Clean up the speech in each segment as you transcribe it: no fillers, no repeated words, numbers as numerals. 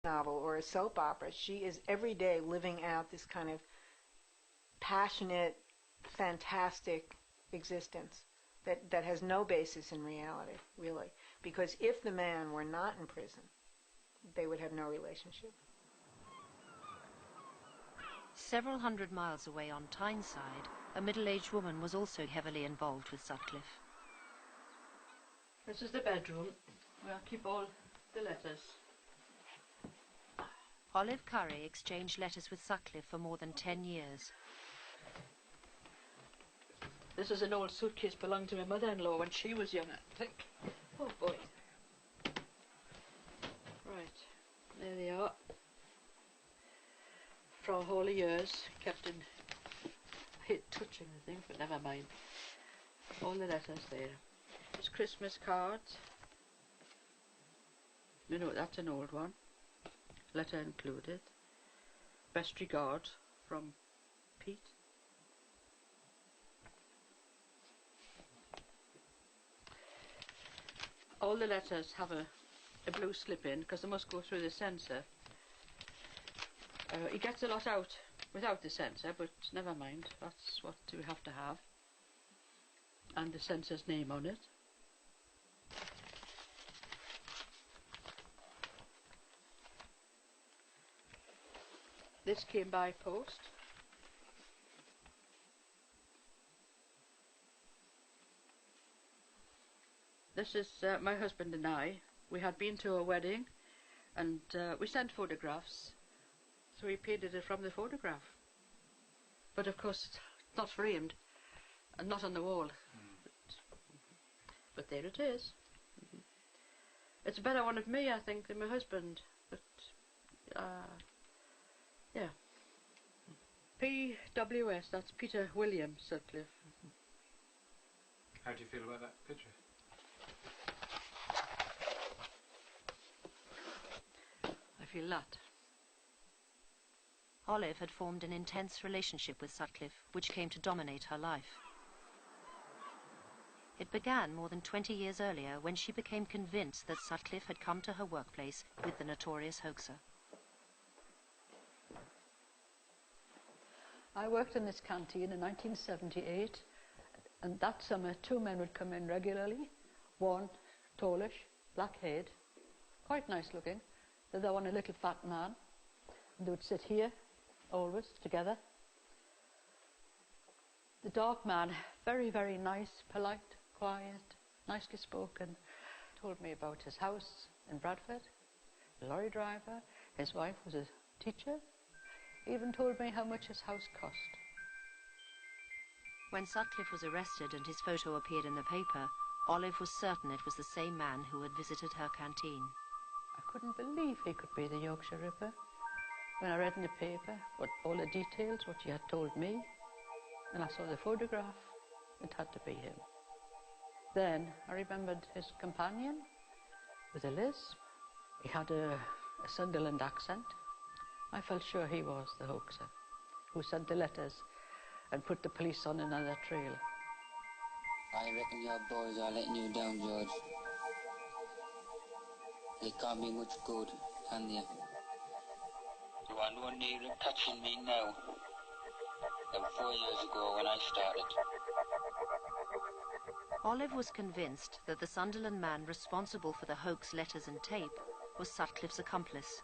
novel or a soap opera. She is every day living out this kind of passionate, fantastic existence that has no basis in reality, really. Because if the man were not in prison, they would have no relationship. Several hundred miles away on Tyneside, a middle-aged woman was also heavily involved with Sutcliffe. This is the bedroom where I keep all the letters. Olive Curry exchanged letters with Sutcliffe for more than 10 years. This is an old suitcase belonged to my mother-in-law when she was young, I think. Oh boy. Right, there they are. For all the years, kept in, I hate touching the thing, but never mind. All the letters there. There's Christmas cards. You know, that's an old one. Letter included. Best regards from Pete. All the letters have a blue slip in because they must go through the censor. He gets a lot out without the censor, but never mind, that's what we have to have. And the censor's name on it. This came by post. This is my husband and I. We had been to a wedding and we sent photographs, so we painted it from the photograph. But of course it's not framed and not on the wall. But there it is. It's a better one of me, I think, than my husband. But yeah. PWS, that's Peter William Sutcliffe. How do you feel about that picture? I feel that. Olive had formed an intense relationship with Sutcliffe, which came to dominate her life. It began more than 20 years earlier when she became convinced that Sutcliffe had come to her workplace with the notorious hoaxer. I worked in this canteen in 1978, and that summer 2 men would come in regularly. One, tallish, black-haired, quite nice looking. The other one, a little fat man. And they would sit here, always, together. The dark man, very, very nice, polite, quiet, nicely spoken, told me about his house in Bradford, a lorry driver, his wife was a teacher. He even told me how much his house cost. When Sutcliffe was arrested and his photo appeared in the paper, Olive was certain it was the same man who had visited her canteen. I couldn't believe he could be the Yorkshire Ripper. When I read in the paper all the details, what he had told me, and I saw the photograph, it had to be him. Then I remembered his companion with a lisp. He had a Sunderland accent. I felt sure he was the hoaxer who sent the letters and put the police on another trail. I reckon your boys are letting you down, George. They can't be much good, can they? You are no nearer catching me now than 4 years ago when I started. Olive was convinced that the Sunderland man responsible for the hoax letters and tape was Sutcliffe's accomplice,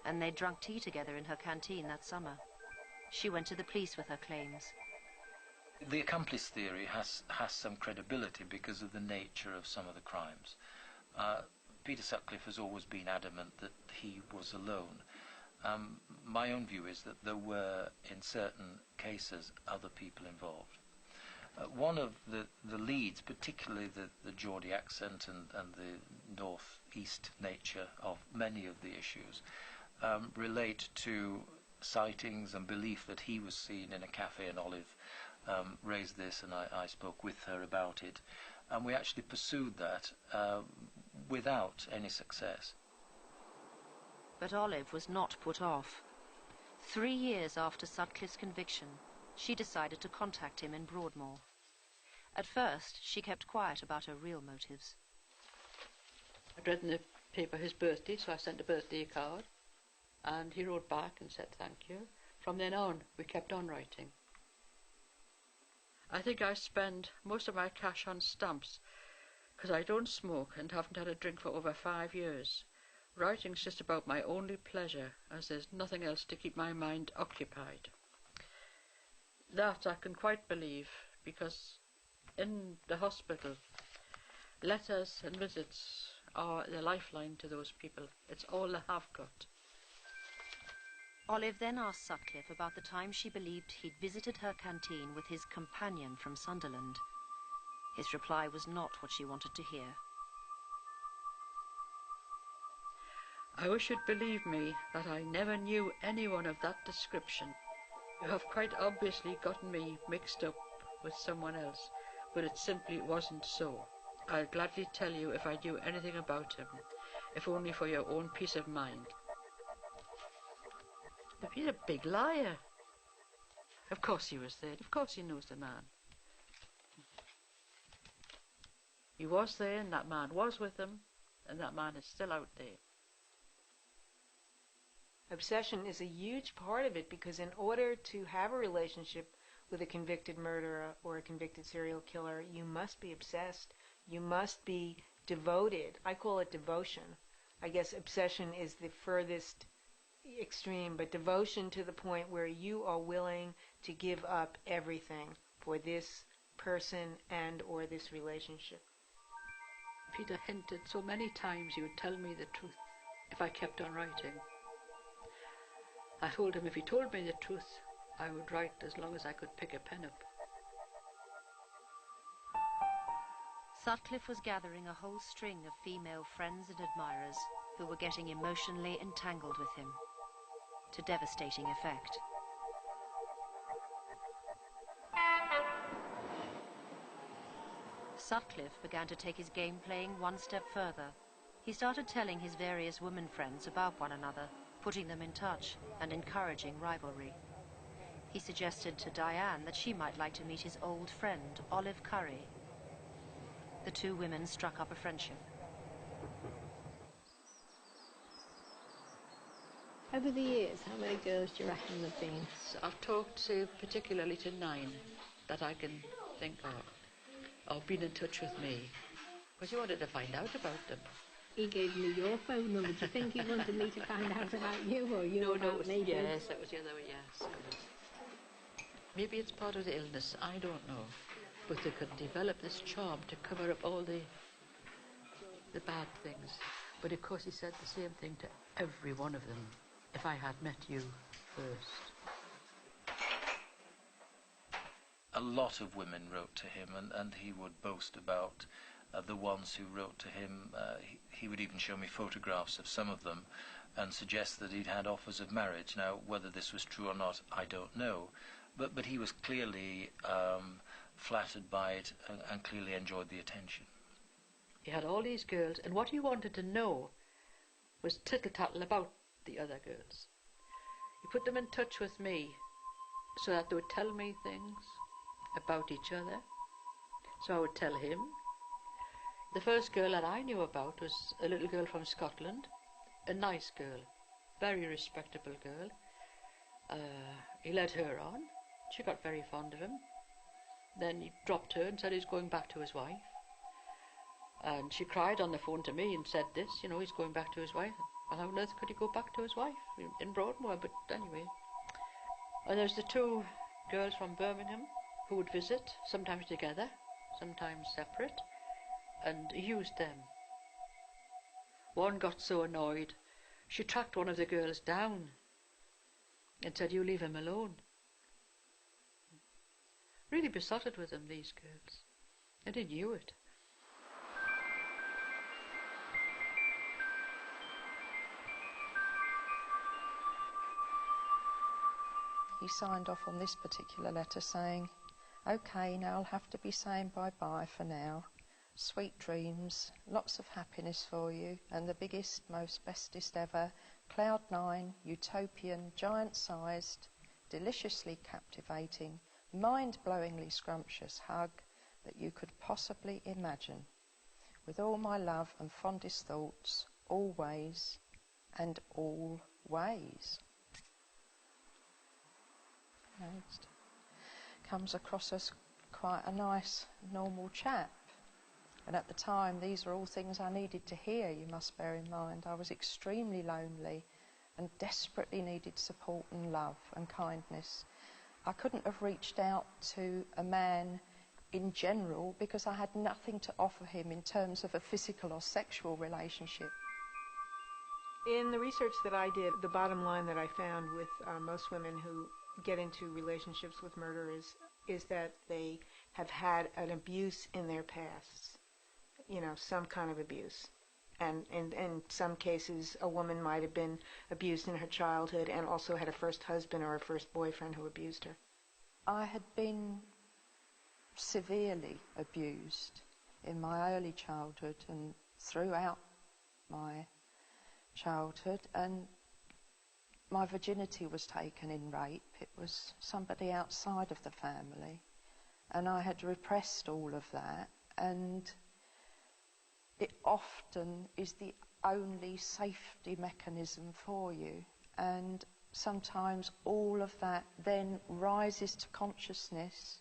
and they drank tea together in her canteen that summer. She went to the police with her claims. The accomplice theory has some credibility because of the nature of some of the crimes. Peter Sutcliffe has always been adamant that he was alone. My own view is that there were, in certain cases, other people involved. One of the leads, particularly the Geordie accent and the north-east nature of many of the issues, relate to sightings and belief that he was seen in a cafe, and Olive raised this, and I spoke with her about it. And we actually pursued that without any success. But Olive was not put off. 3 years after Sutcliffe's conviction, she decided to contact him in Broadmoor. At first, she kept quiet about her real motives. I'd read in the paper his birthday, so I sent a birthday card. And he wrote back and said thank you. From then on, we kept on writing. I think I spend most of my cash on stamps because I don't smoke and haven't had a drink for over 5 years. Writing's just about my only pleasure, as there's nothing else to keep my mind occupied. That I can quite believe, because in the hospital, letters and visits are the lifeline to those people. It's all they have got. Olive then asked Sutcliffe about the time she believed he'd visited her canteen with his companion from Sunderland. His reply was not what she wanted to hear. I wish you'd believe me that I never knew anyone of that description. You have quite obviously gotten me mixed up with someone else, but it simply wasn't so. I'd gladly tell you if I knew anything about him, if only for your own peace of mind. But he's a big liar. Of course he was there. Of course he knows the man. He was there, and that man was with him, and that man is still out there. Obsession is a huge part of it, because in order to have a relationship with a convicted murderer or a convicted serial killer, you must be obsessed. You must be devoted. I call it devotion. I guess obsession is the furthest extreme, but devotion to the point where you are willing to give up everything for this person and or this relationship. Peter hinted so many times he would tell me the truth if I kept on writing. I told him if he told me the truth, I would write as long as I could pick a pen up. Sutcliffe was gathering a whole string of female friends and admirers who were getting emotionally entangled with him, to devastating effect. Sutcliffe began to take his game playing one step further. He started telling his various women friends about one another, putting them in touch and encouraging rivalry. He suggested to Diane that she might like to meet his old friend, Olive Curry. The two women struck up a friendship. Over the years, how many girls do you reckon there have been? So I've talked to particularly to 9 that I can think of, or been in touch with me, because he wanted to find out about them. He gave me your phone number. Do you think he wanted me to find out about you, or you about me? Yes, that was the other way, yes. Maybe it's part of the illness, I don't know. But they could develop this charm to cover up all the bad things. But of course he said the same thing to every one of them. If I had met you first. A lot of women wrote to him, and he would boast about the ones who wrote to him. He would even show me photographs of some of them and suggest that he'd had offers of marriage. Now, whether this was true or not, I don't know. But he was clearly flattered by it and clearly enjoyed the attention. He had all these girls, and what he wanted to know was tittle-tattle about the other girls. He put them in touch with me so that they would tell me things about each other, so I would tell him. The first girl that I knew about was a little girl from Scotland, a nice girl, very respectable girl. He led her on. She got very fond of him. Then he dropped her and said he's going back to his wife. And she cried on the phone to me and said this, you know, he's going back to his wife. Well, how on earth could he go back to his wife in Broadmoor? But anyway. And there's the 2 girls from Birmingham who would visit, sometimes together, sometimes separate, and he used them. One got so annoyed, she tracked one of the girls down and said, you leave him alone. Really besotted with them, these girls. And he knew it. He signed off on this particular letter saying, OK, now I'll have to be saying bye-bye for now. Sweet dreams, lots of happiness for you, and the biggest, most bestest ever, cloud 9, utopian, giant-sized, deliciously captivating, mind-blowingly scrumptious hug that you could possibly imagine. With all my love and fondest thoughts, always and always. ways. Comes across as quite a nice, normal chap. And at the time, these are all things I needed to hear, you must bear in mind. I was extremely lonely and desperately needed support and love and kindness. I couldn't have reached out to a man in general because I had nothing to offer him in terms of a physical or sexual relationship. In the research that I did, the bottom line that I found with most women who get into relationships with murderers is that they have had an abuse in their pasts, you know, some kind of abuse. And in some cases, a woman might have been abused in her childhood and also had a first husband or a first boyfriend who abused her. I had been severely abused in my early childhood and throughout my childhood, and my virginity was taken in rape. It was somebody outside of the family, and I had repressed all of that, and it often is the only safety mechanism for you, and sometimes all of that then rises to consciousness,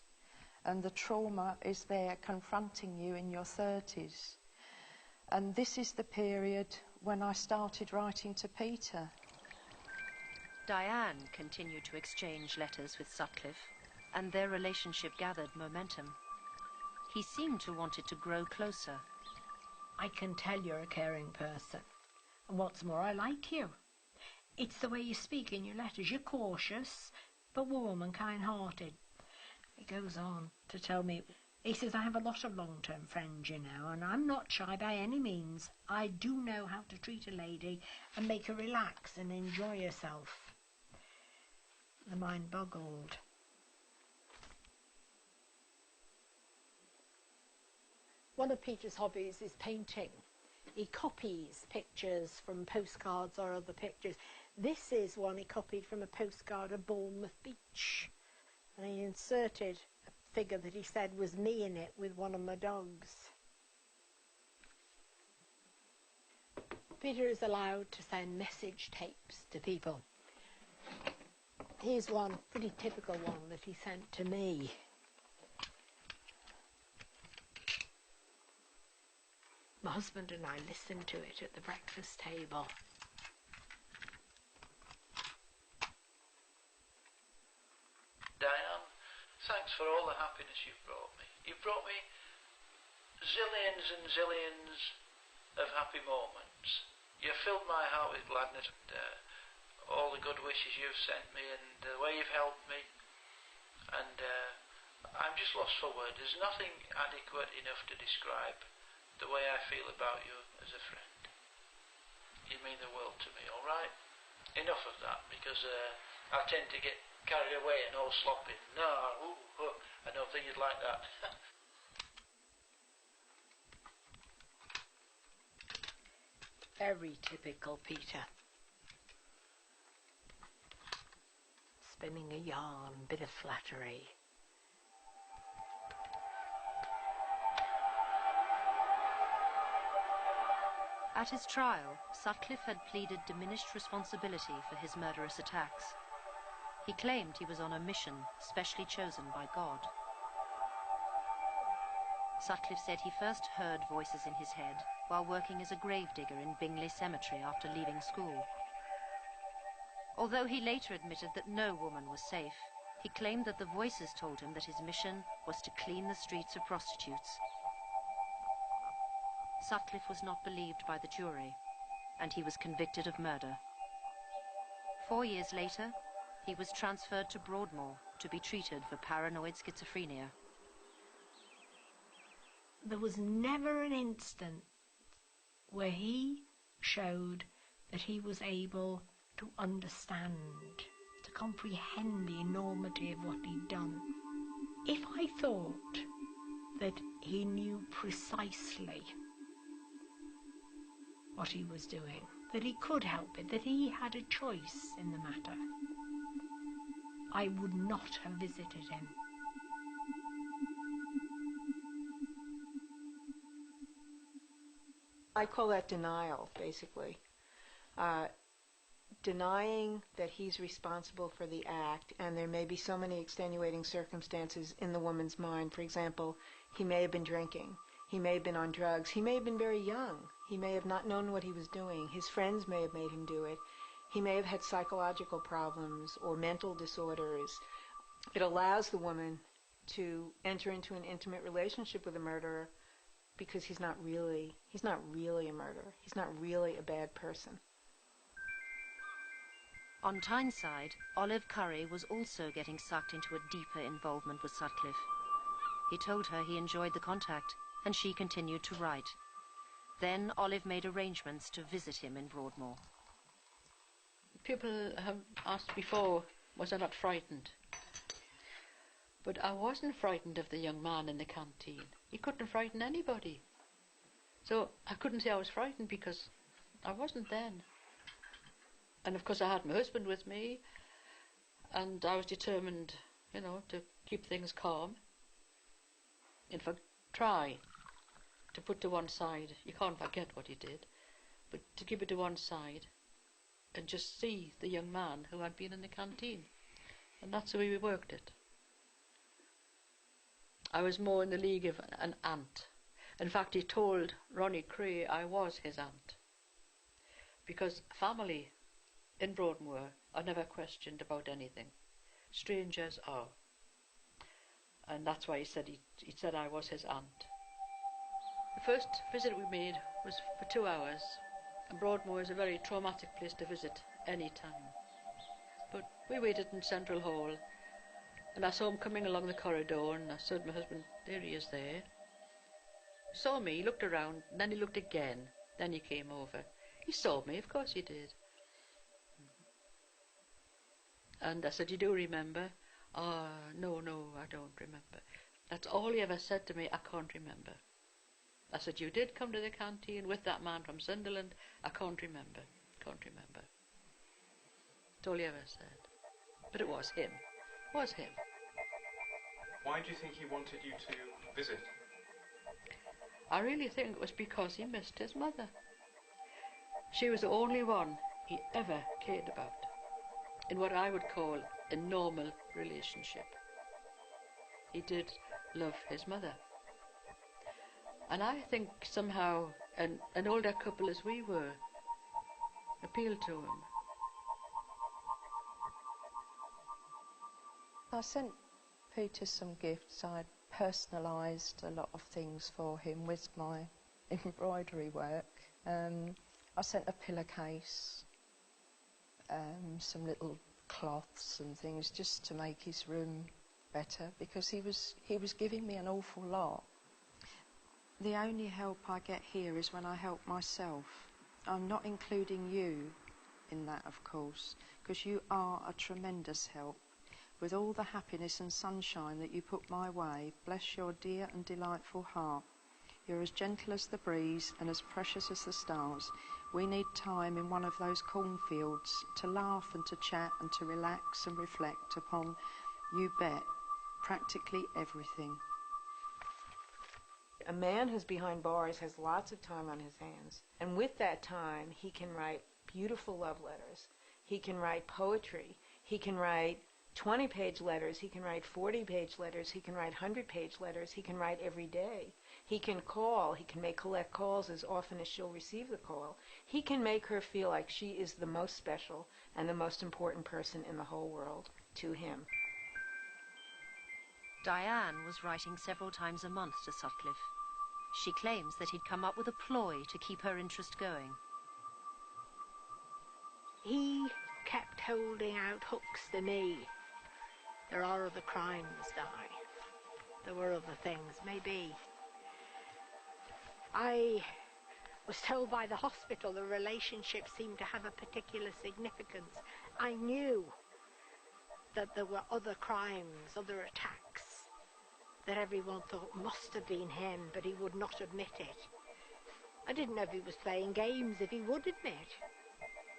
and the trauma is there confronting you in your 30s. And this is the period when I started writing to Peter. Diane continued to exchange letters with Sutcliffe, and their relationship gathered momentum. He seemed to want it to grow closer. I can tell you're a caring person. And what's more, I like you. It's the way you speak in your letters. You're cautious, but warm and kind-hearted. He goes on to tell me, he says, I have a lot of long-term friends, you know, and I'm not shy by any means. I do know how to treat a lady and make her relax and enjoy herself. The mind boggled. One of Peter's hobbies is painting. He copies pictures from postcards or other pictures. This is one he copied from a postcard of Bournemouth Beach. And he inserted a figure that he said was me in it with one of my dogs. Peter is allowed to send message tapes to people. Here's one, pretty typical one, that he sent to me. My husband and I listened to it at the breakfast table. Diane, thanks for all the happiness you've brought me. You've brought me zillions and zillions of happy moments. You've filled my heart with gladness, and all the good wishes you've sent me and the way you've helped me. And I'm just lost for words. There's nothing adequate enough to describe the way I feel about you as a friend. You mean the world to me, all right? Enough of that, because I tend to get carried away and all sloppy. No, I don't think you'd like that. Very typical Peter. Spinning a yarn, bit of flattery. At his trial, Sutcliffe had pleaded diminished responsibility for his murderous attacks. He claimed he was on a mission specially chosen by God. Sutcliffe said he first heard voices in his head while working as a gravedigger in Bingley Cemetery after leaving school. Although he later admitted that no woman was safe, he claimed that the voices told him that his mission was to clean the streets of prostitutes. Sutcliffe was not believed by the jury, and he was convicted of murder. 4 years later, he was transferred to Broadmoor to be treated for paranoid schizophrenia. There was never an instant where he showed that he was able to understand, to comprehend the enormity of what he'd done. If I thought that he knew precisely what he was doing, that he could help it, that he had a choice in the matter, I would not have visited him. I call that denial, basically. denying that he's responsible for the act, and there may be so many extenuating circumstances in the woman's mind. For example, he may have been drinking. He may have been on drugs. He may have been very young. He may have not known what he was doing. His friends may have made him do it. He may have had psychological problems or mental disorders. It allows the woman to enter into an intimate relationship with a murderer because he's not really a murderer. He's not really a bad person. On Tyneside, Olive Curry was also getting sucked into a deeper involvement with Sutcliffe. He told her he enjoyed the contact, and she continued to write. Then Olive made arrangements to visit him in Broadmoor. People have asked before, was I not frightened? But I wasn't frightened of the young man in the canteen. He couldn't frighten anybody. So I couldn't say I was frightened because I wasn't then. And of course I had my husband with me, and I was determined, you know, to keep things calm. In fact, try to put to one side, you can't forget what he did, but to keep it to one side and just see the young man who had been in the canteen. And that's the way we worked it. I was more in the league of an aunt. In fact, he told Ronnie Cray I was his aunt, because family in Broadmoor are never questioned about anything. Strangers are. And that's why he said I was his aunt. The first visit we made was for 2 hours, and Broadmoor is a very traumatic place to visit any time. But we waited in Central Hall, and I saw him coming along the corridor, and I said to my husband, there he is there. He saw me, he looked around, and then he looked again, then he came over. He saw me, of course he did. And I said, you do remember? Oh, no, I don't remember. That's all he ever said to me, I can't remember. I said, you did come to the canteen with that man from Sunderland? I can't remember. That's all he ever said. But it was him. It was him. Why do you think he wanted you to visit? I really think it was because he missed his mother. She was the only one he ever cared about in what I would call a normal relationship. He did love his mother. And I think somehow an older couple as we were appealed to him. I sent Peter some gifts. I personalised a lot of things for him with my embroidery work. I sent a pillowcase, some little cloths and things just to make his room better, because he was giving me an awful lot. The only help I get here is when I help myself. I'm not including you in that, of course, because you are a tremendous help. With all the happiness and sunshine that you put my way, bless your dear and delightful heart. You're as gentle as the breeze and as precious as the stars. We need time in one of those cornfields to laugh and to chat and to relax and reflect upon, you bet, practically everything. A man who's behind bars has lots of time on his hands, and with that time he can write beautiful love letters. He can write poetry. He can write 20-page letters. He can write 40-page letters. He can write 100-page letters. He can write every day. He can call. He can collect calls as often as she'll receive the call. He can make her feel like she is the most special and the most important person in the whole world to him. Diane was writing several times a month to Sutcliffe. She claims that he'd come up with a ploy to keep her interest going. He kept holding out hooks to me. There are other crimes, Di. There were other things, maybe. I was told by the hospital the relationship seemed to have a particular significance. I knew that there were other crimes, other attacks, that everyone thought must have been him, but he would not admit it. I didn't know if he was playing games, if he would admit.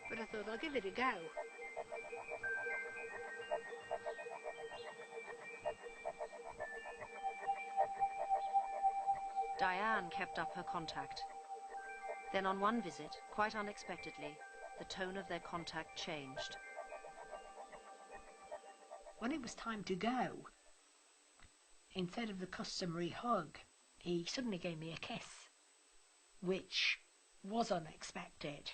But I thought, I'll give it a go. Diane kept up her contact. Then on one visit, quite unexpectedly, the tone of their contact changed. When it was time to go, instead of the customary hug, he suddenly gave me a kiss, which was unexpected,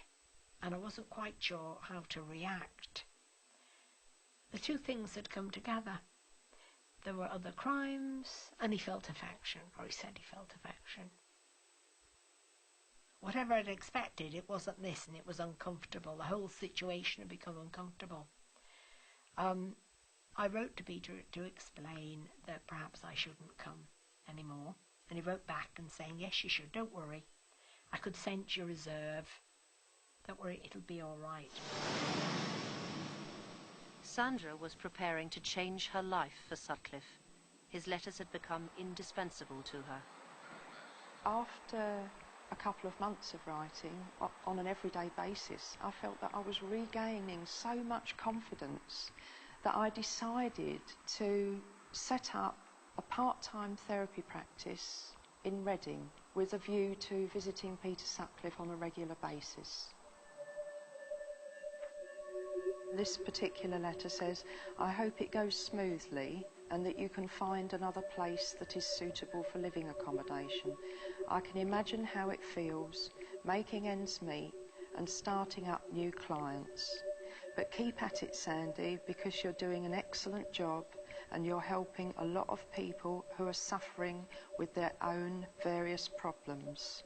and I wasn't quite sure how to react. The two things had come together. There were other crimes, and he felt affection, or he said he felt affection. Whatever I'd expected, it wasn't this, and it was uncomfortable. The whole situation had become uncomfortable. I wrote to Peter to explain that perhaps I shouldn't come anymore, and he wrote back and saying, yes, you should, don't worry. I could sense your reserve. Don't worry, it'll be all right. Sandra was preparing to change her life for Sutcliffe. His letters had become indispensable to her. After a couple of months of writing on an everyday basis, I felt that I was regaining so much confidence that I decided to set up a part-time therapy practice in Reading with a view to visiting Peter Sutcliffe on a regular basis. This particular letter says, I hope it goes smoothly and that you can find another place that is suitable for living accommodation. I can imagine how it feels, making ends meet and starting up new clients. But keep at it, Sandy, because you're doing an excellent job and you're helping a lot of people who are suffering with their own various problems.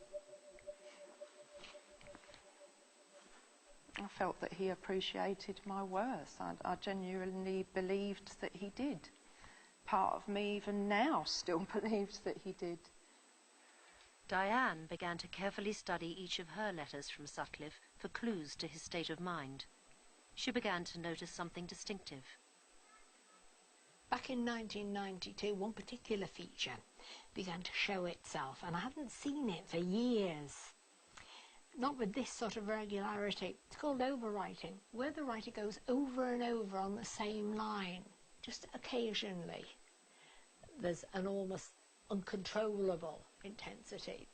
I felt that he appreciated my worth. I genuinely believed that he did. Part of me even now still believes that he did. Diane began to carefully study each of her letters from Sutcliffe for clues to his state of mind. She began to notice something distinctive. Back in 1992, one particular feature began to show itself, and I hadn't seen it for years. Not with this sort of regularity. It's called overwriting, where the writer goes over and over on the same line, just occasionally. There's an almost uncontrollable intensity,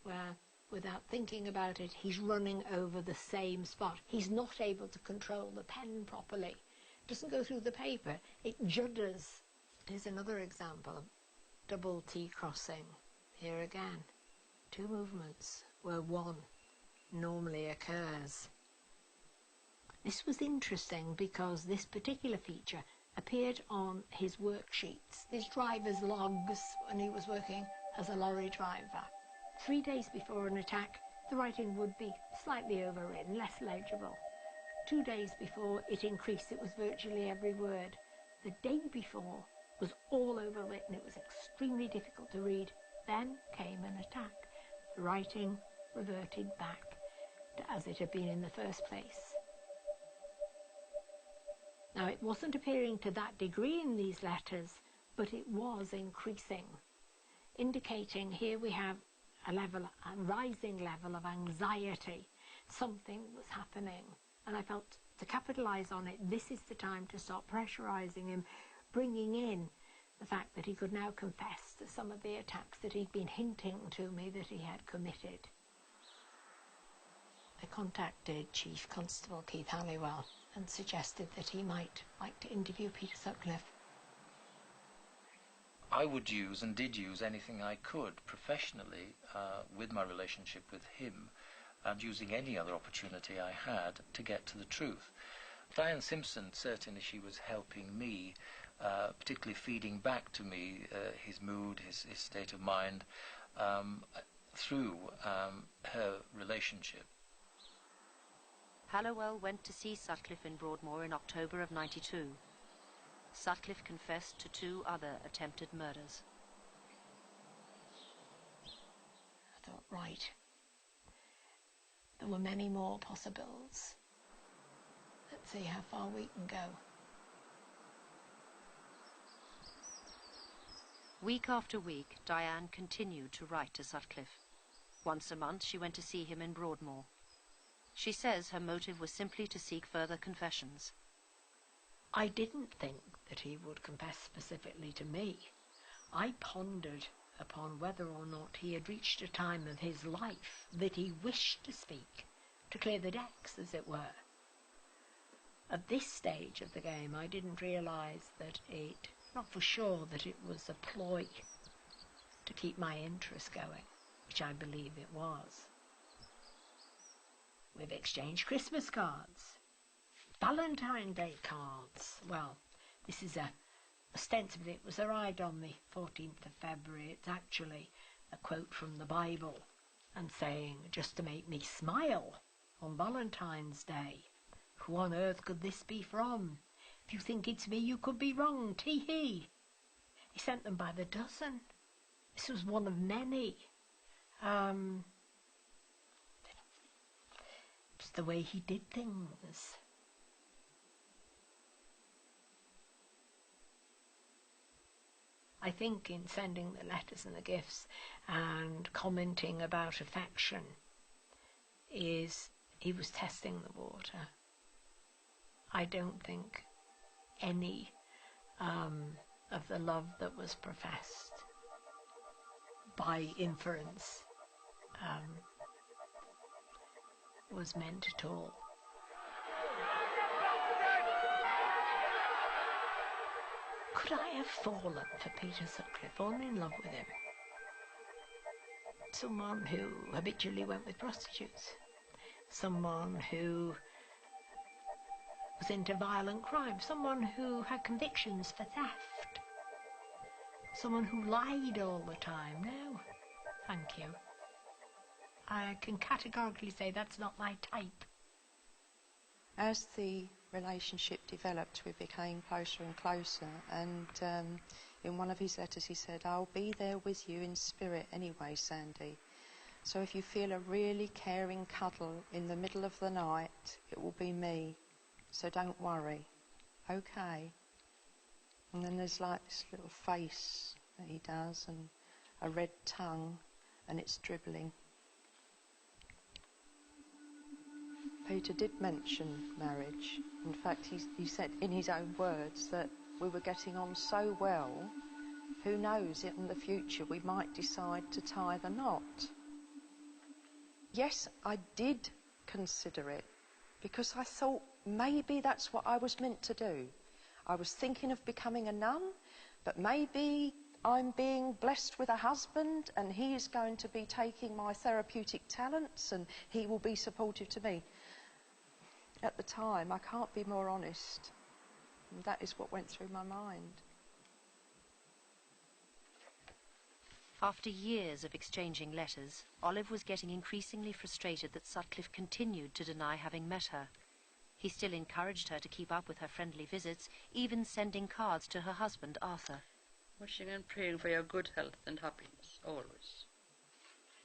where without thinking about it, he's running over the same spot. He's not able to control the pen properly. It doesn't go through the paper, it judders. Here's another example of double T crossing. Here again, two movements where one normally occurs. This was interesting because this particular feature appeared on his worksheets, his driver's logs when he was working as a lorry driver. 3 days before an attack, the writing would be slightly overwritten, less legible. 2 days before, it increased. It was virtually every word. The day before was all overwritten. It was extremely difficult to read. Then came an attack. The writing reverted back to as it had been in the first place. Now, it wasn't appearing to that degree in these letters, but it was increasing, indicating here we have a rising level of anxiety. Something was happening, and I felt to capitalise on it, this is the time to start pressurising him, bringing in the fact that he could now confess to some of the attacks that he'd been hinting to me that he had committed. I contacted Chief Constable Keith Halliwell and suggested that he might like to interview Peter Sutcliffe. I would use and did use anything I could professionally with my relationship with him and using any other opportunity I had to get to the truth. Diane Simpson, certainly she was helping me, particularly feeding back to me his mood, his state of mind, through her relationship. Halliwell went to see Sutcliffe in Broadmoor in October of '92. Sutcliffe confessed to 2 other attempted murders. I thought, right, there were many more possibles. Let's see how far we can go. Week after week, Diane continued to write to Sutcliffe. Once a month, she went to see him in Broadmoor. She says her motive was simply to seek further confessions. I didn't think that he would confess specifically to me. I pondered upon whether or not he had reached a time of his life that he wished to speak to clear the decks, as it were. At this stage of the game, I didn't realise that not for sure that it was a ploy to keep my interest going, which I believe it was. We've exchanged Christmas cards, Valentine's Day cards. Well, this is ostensibly it was arrived on the 14th of February. It's actually a quote from the Bible and saying, just to make me smile on Valentine's Day. Who on earth could this be from? If you think it's me, you could be wrong, tee-hee. He sent them by the dozen. This was one of many. It's the way he did things. I think in sending the letters and the gifts and commenting about affection he was testing the water. I don't think any of the love that was professed by inference was meant at all. Could I have fallen for Peter Sutcliffe, fallen in love with him? Someone who habitually went with prostitutes. Someone who was into violent crime. Someone who had convictions for theft. Someone who lied all the time. No, thank you. I can categorically say that's not my type. As the relationship developed, we became closer and closer, and in one of his letters he said, "I'll be there with you in spirit anyway, Sandy. So if you feel a really caring cuddle in the middle of the night, it will be me. So don't worry. Okay." And then there's like this little face that he does, and a red tongue, and it's dribbling. Peter did mention marriage. In fact, he said in his own words that we were getting on so well, who knows, in the future we might decide to tie the knot. Yes, I did consider it, because I thought maybe that's what I was meant to do. I was thinking of becoming a nun, but maybe I'm being blessed with a husband and he is going to be taking my therapeutic talents and he will be supportive to me. At the time, I can't be more honest. And that is what went through my mind. After years of exchanging letters, Olive was getting increasingly frustrated that Sutcliffe continued to deny having met her. He still encouraged her to keep up with her friendly visits, even sending cards to her husband, Arthur. Wishing and praying for your good health and happiness, always.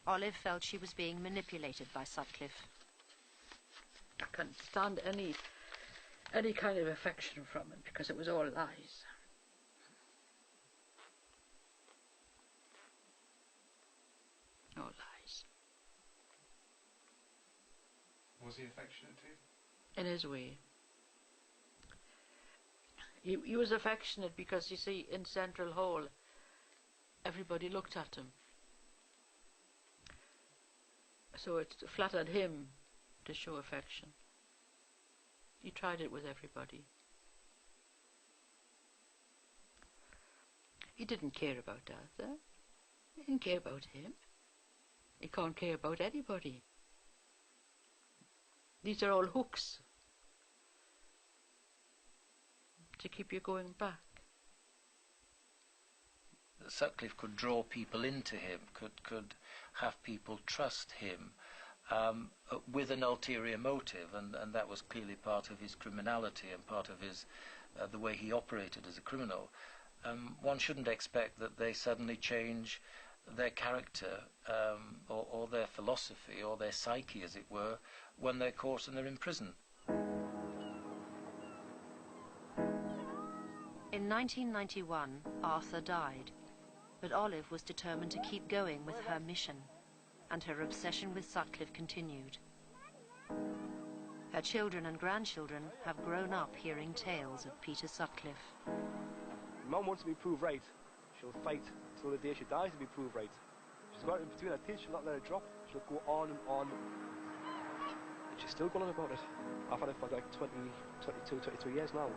Olive felt she was being manipulated by Sutcliffe. I couldn't stand any kind of affection from him, because it was all lies. All lies. Was he affectionate to you? In his way. He was affectionate because, you see, in Central Hall, everybody looked at him. So it flattered him to show affection. He tried it with everybody. He didn't care about Arthur. He didn't care about him. He can't care about anybody. These are all hooks to keep you going back. Sutcliffe could draw people into him, could have people trust him with an ulterior motive, and that was clearly part of his criminality and part of his the way he operated as a criminal. One shouldn't expect that they suddenly change their character or their philosophy or their psyche, as it were, when they're caught and they're in prison. In 1991, Arthur died, but Olive was determined to keep going with her mission, and her obsession with Sutcliffe continued. Her children and grandchildren have grown up hearing tales of Peter Sutcliffe. Mum wants to be proved right. She'll fight till the day she dies to be proved right. She's got it in between her teeth, she'll not let it drop. She'll go on and on. she's still going on about it. I've had it for like 22 years now.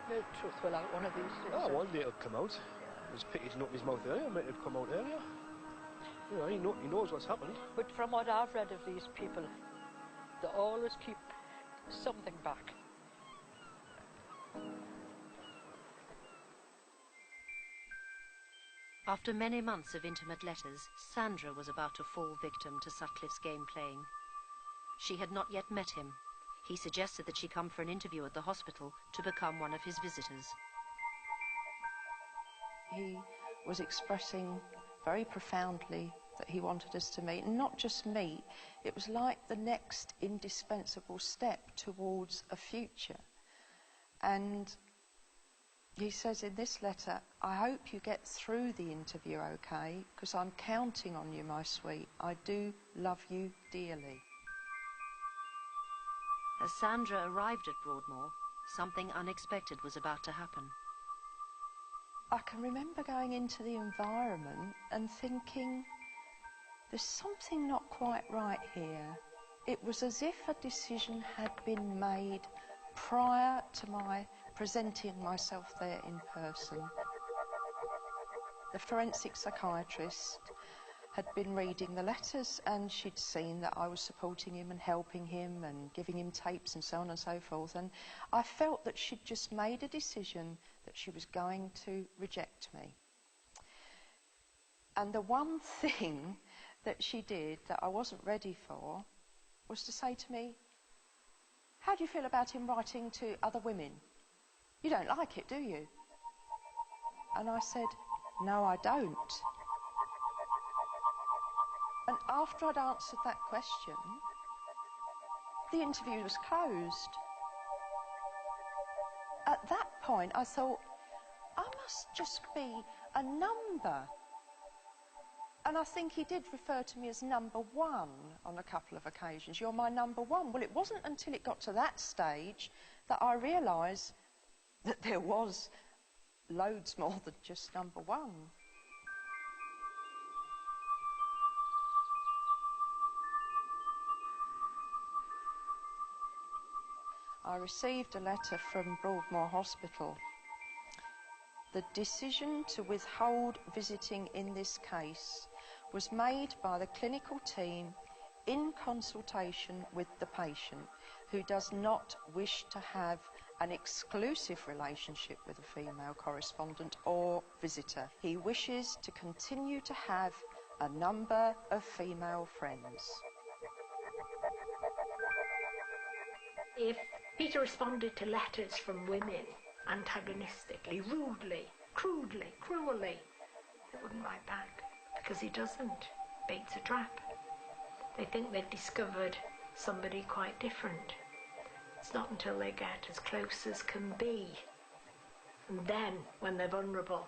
The truth will out one of these days. Oh, one day it'll come out. It was pity to open his mouth earlier, but it'll come out earlier. You know, he knows what's happened. But from what I've read of these people, they always keep something back. After many months of intimate letters, Sandra was about to fall victim to Sutcliffe's game playing. She had not yet met him. He suggested that she come for an interview at the hospital to become one of his visitors. He was expressing very profoundly that he wanted us to meet, and not just meet, it was like the next indispensable step towards a future. And he says in this letter, I hope you get through the interview okay, because I'm counting on you, my sweet. I do love you dearly. As Sandra arrived at Broadmoor, something unexpected was about to happen. I can remember going into the environment and thinking, there's something not quite right here. It was as if a decision had been made prior to my presenting myself there in person. The forensic psychiatrist had been reading the letters, and she'd seen that I was supporting him and helping him and giving him tapes and so on and so forth, and I felt that she'd just made a decision that she was going to reject me. And the one thing that she did that I wasn't ready for was to say to me, how do you feel about him writing to other women? You don't like it, do you? And I said, no, I don't. And after I'd answered that question, the interview was closed. At that point, I thought, I must just be a number. And I think he did refer to me as number one on a couple of occasions. You're my number one. Well, it wasn't until it got to that stage that I realised that there was loads more than just number one. I received a letter from Broadmoor Hospital. The decision to withhold visiting in this case was made by the clinical team in consultation with the patient, who does not wish to have an exclusive relationship with a female correspondent or visitor. He wishes to continue to have a number of female friends. If Peter responded to letters from women antagonistically, rudely, crudely, cruelly, they wouldn't write back, because he doesn't. Bait's a trap. They think they've discovered somebody quite different. It's not until they get as close as can be, and then, when they're vulnerable,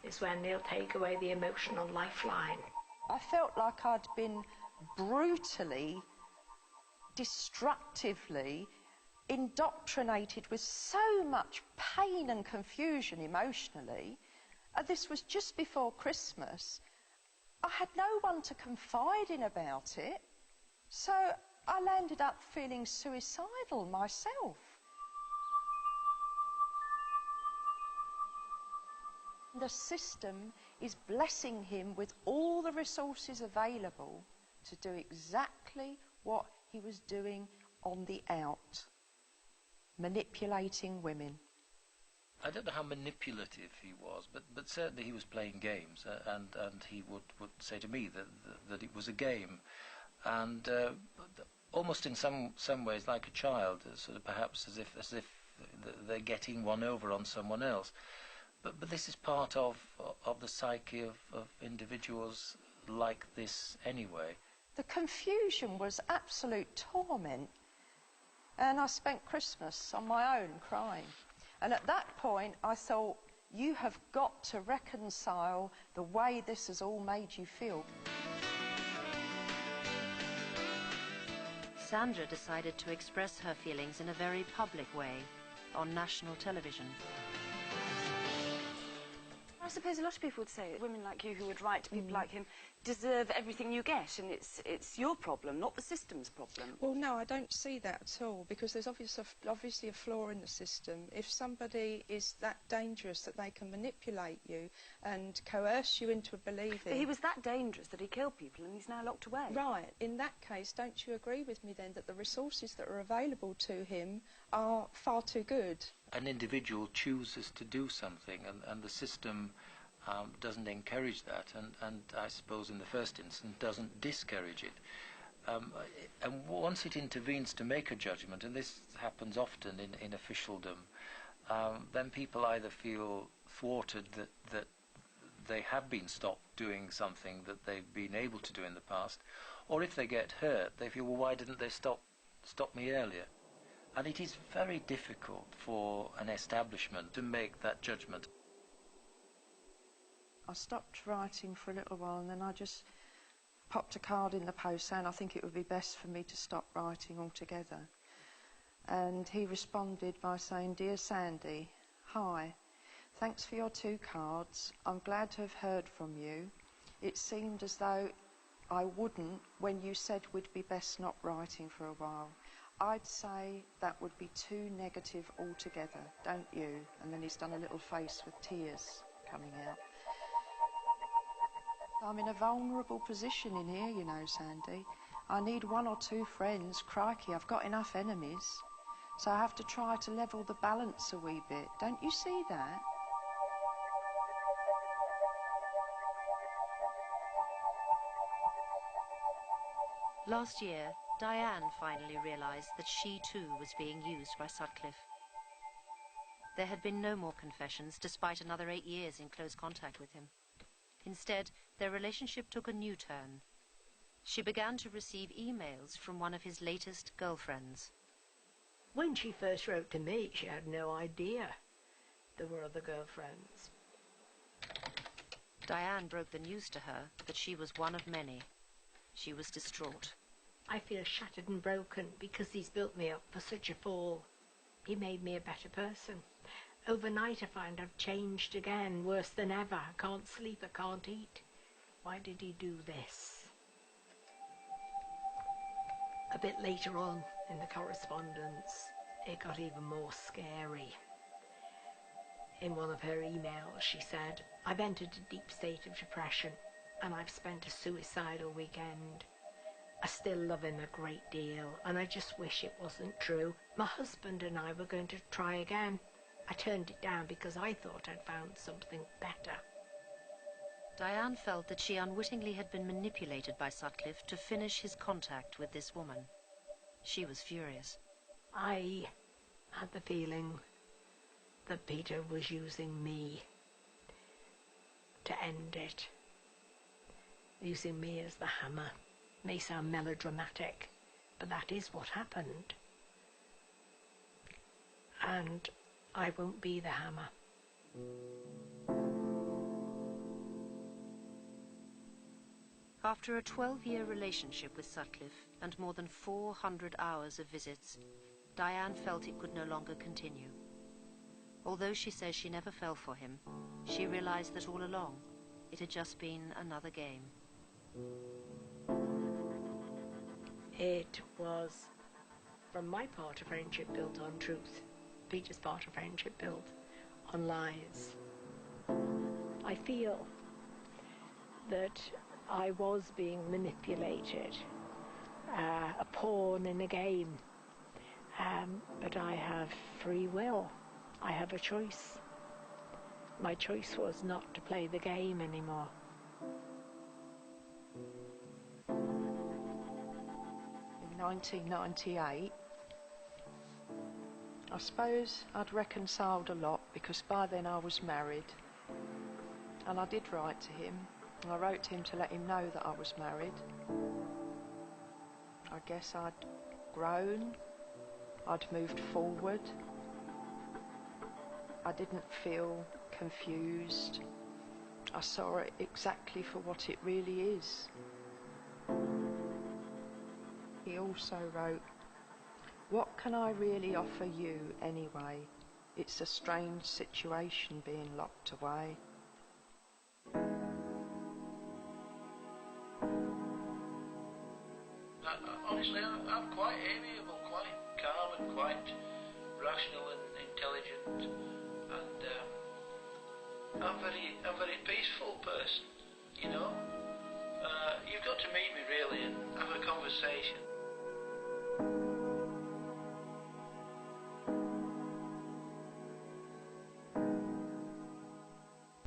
is when they'll take away the emotional lifeline. I felt like I'd been brutally, destructively indoctrinated with so much pain and confusion emotionally. This was just before Christmas. I had no one to confide in about it, so I landed up feeling suicidal myself. The system is blessing him with all the resources available to do exactly what he was doing on the out, manipulating women. I don't know how manipulative he was, but certainly he was playing games, and he would say to me that it was a game, and almost in some ways like a child, sort of perhaps as if they're getting one over on someone else. But this is part of the psyche of individuals like this anyway. The confusion was absolute torment, and I spent Christmas on my own crying. And at that point I thought, you have got to reconcile the way this has all made you feel. Sandra decided to express her feelings in a very public way on national television. I suppose a lot of people would say women like you who would write to people like him, deserve everything you get, and it's your problem, not the system's problem. Well, no, I don't see that at all, because there's obviously a flaw in the system. If somebody is that dangerous that they can manipulate you and coerce you into believing... But he was that dangerous that he killed people and he's now locked away. Right. In that case, don't you agree with me then that the resources that are available to him are far too good? An individual chooses to do something, and the system doesn't encourage that, and I suppose in the first instance doesn't discourage it. And once it intervenes to make a judgment, and this happens often in officialdom, then people either feel thwarted that they have been stopped doing something that they've been able to do in the past, or if they get hurt, they feel, well, why didn't they stop me earlier? And it is very difficult for an establishment to make that judgment. I stopped writing for a little while, and then I just popped a card in the post saying I think it would be best for me to stop writing altogether. And he responded by saying, "Dear Sandy, hi, thanks for your 2 cards. I'm glad to have heard from you. It seemed as though I wouldn't when you said we'd be best not writing for a while. I'd say that would be too negative altogether, don't you?" And then he's done a little face with tears coming out. I'm in a vulnerable position in here, you know, Sandy. I need 1 or 2 friends. Crikey, I've got enough enemies. So I have to try to level the balance a wee bit. Don't you see that? Last year, Diane finally realised that she too was being used by Sutcliffe. There had been no more confessions, despite another 8 years in close contact with him. Instead, their relationship took a new turn. She began to receive emails from one of his latest girlfriends. When she first wrote to me, she had no idea there were other girlfriends. Diane broke the news to her that she was one of many. She was distraught. I feel shattered and broken because he's built me up for such a fall. He made me a better person. Overnight I find I've changed again, worse than ever. I can't sleep, I can't eat. Why did he do this? A bit later on in the correspondence, it got even more scary. In one of her emails, she said, "I've entered a deep state of depression and I've spent a suicidal weekend. I still love him a great deal and I just wish it wasn't true. My husband and I were going to try again. I turned it down because I thought I'd found something better." Diane felt that she unwittingly had been manipulated by Sutcliffe to finish his contact with this woman. She was furious. I had the feeling that Peter was using me to end it. Using me as the hammer. May sound melodramatic, but that is what happened. And I won't be the hammer. After a 12-year relationship with Sutcliffe and more than 400 hours of visits, Diane felt it could no longer continue. Although she says she never fell for him, she realized that all along it had just been another game. It was, from my part, a friendship built on truth. Peter's part of friendship built on lies. I feel that I was being manipulated, a pawn in a game, but I have free will. I have a choice. My choice was not to play the game anymore. In 1998, I suppose I'd reconciled a lot because by then I was married, and I did write to him. I wrote to him to let him know that I was married. I guess I'd grown, I'd moved forward. I didn't feel confused. I saw it exactly for what it really is. He also wrote, "What can I really offer you anyway? It's a strange situation being locked away." honestly, I'm quite amiable, quite calm and quite rational and intelligent, and I'm very peaceful person, you know. You've got to meet me really and have a conversation.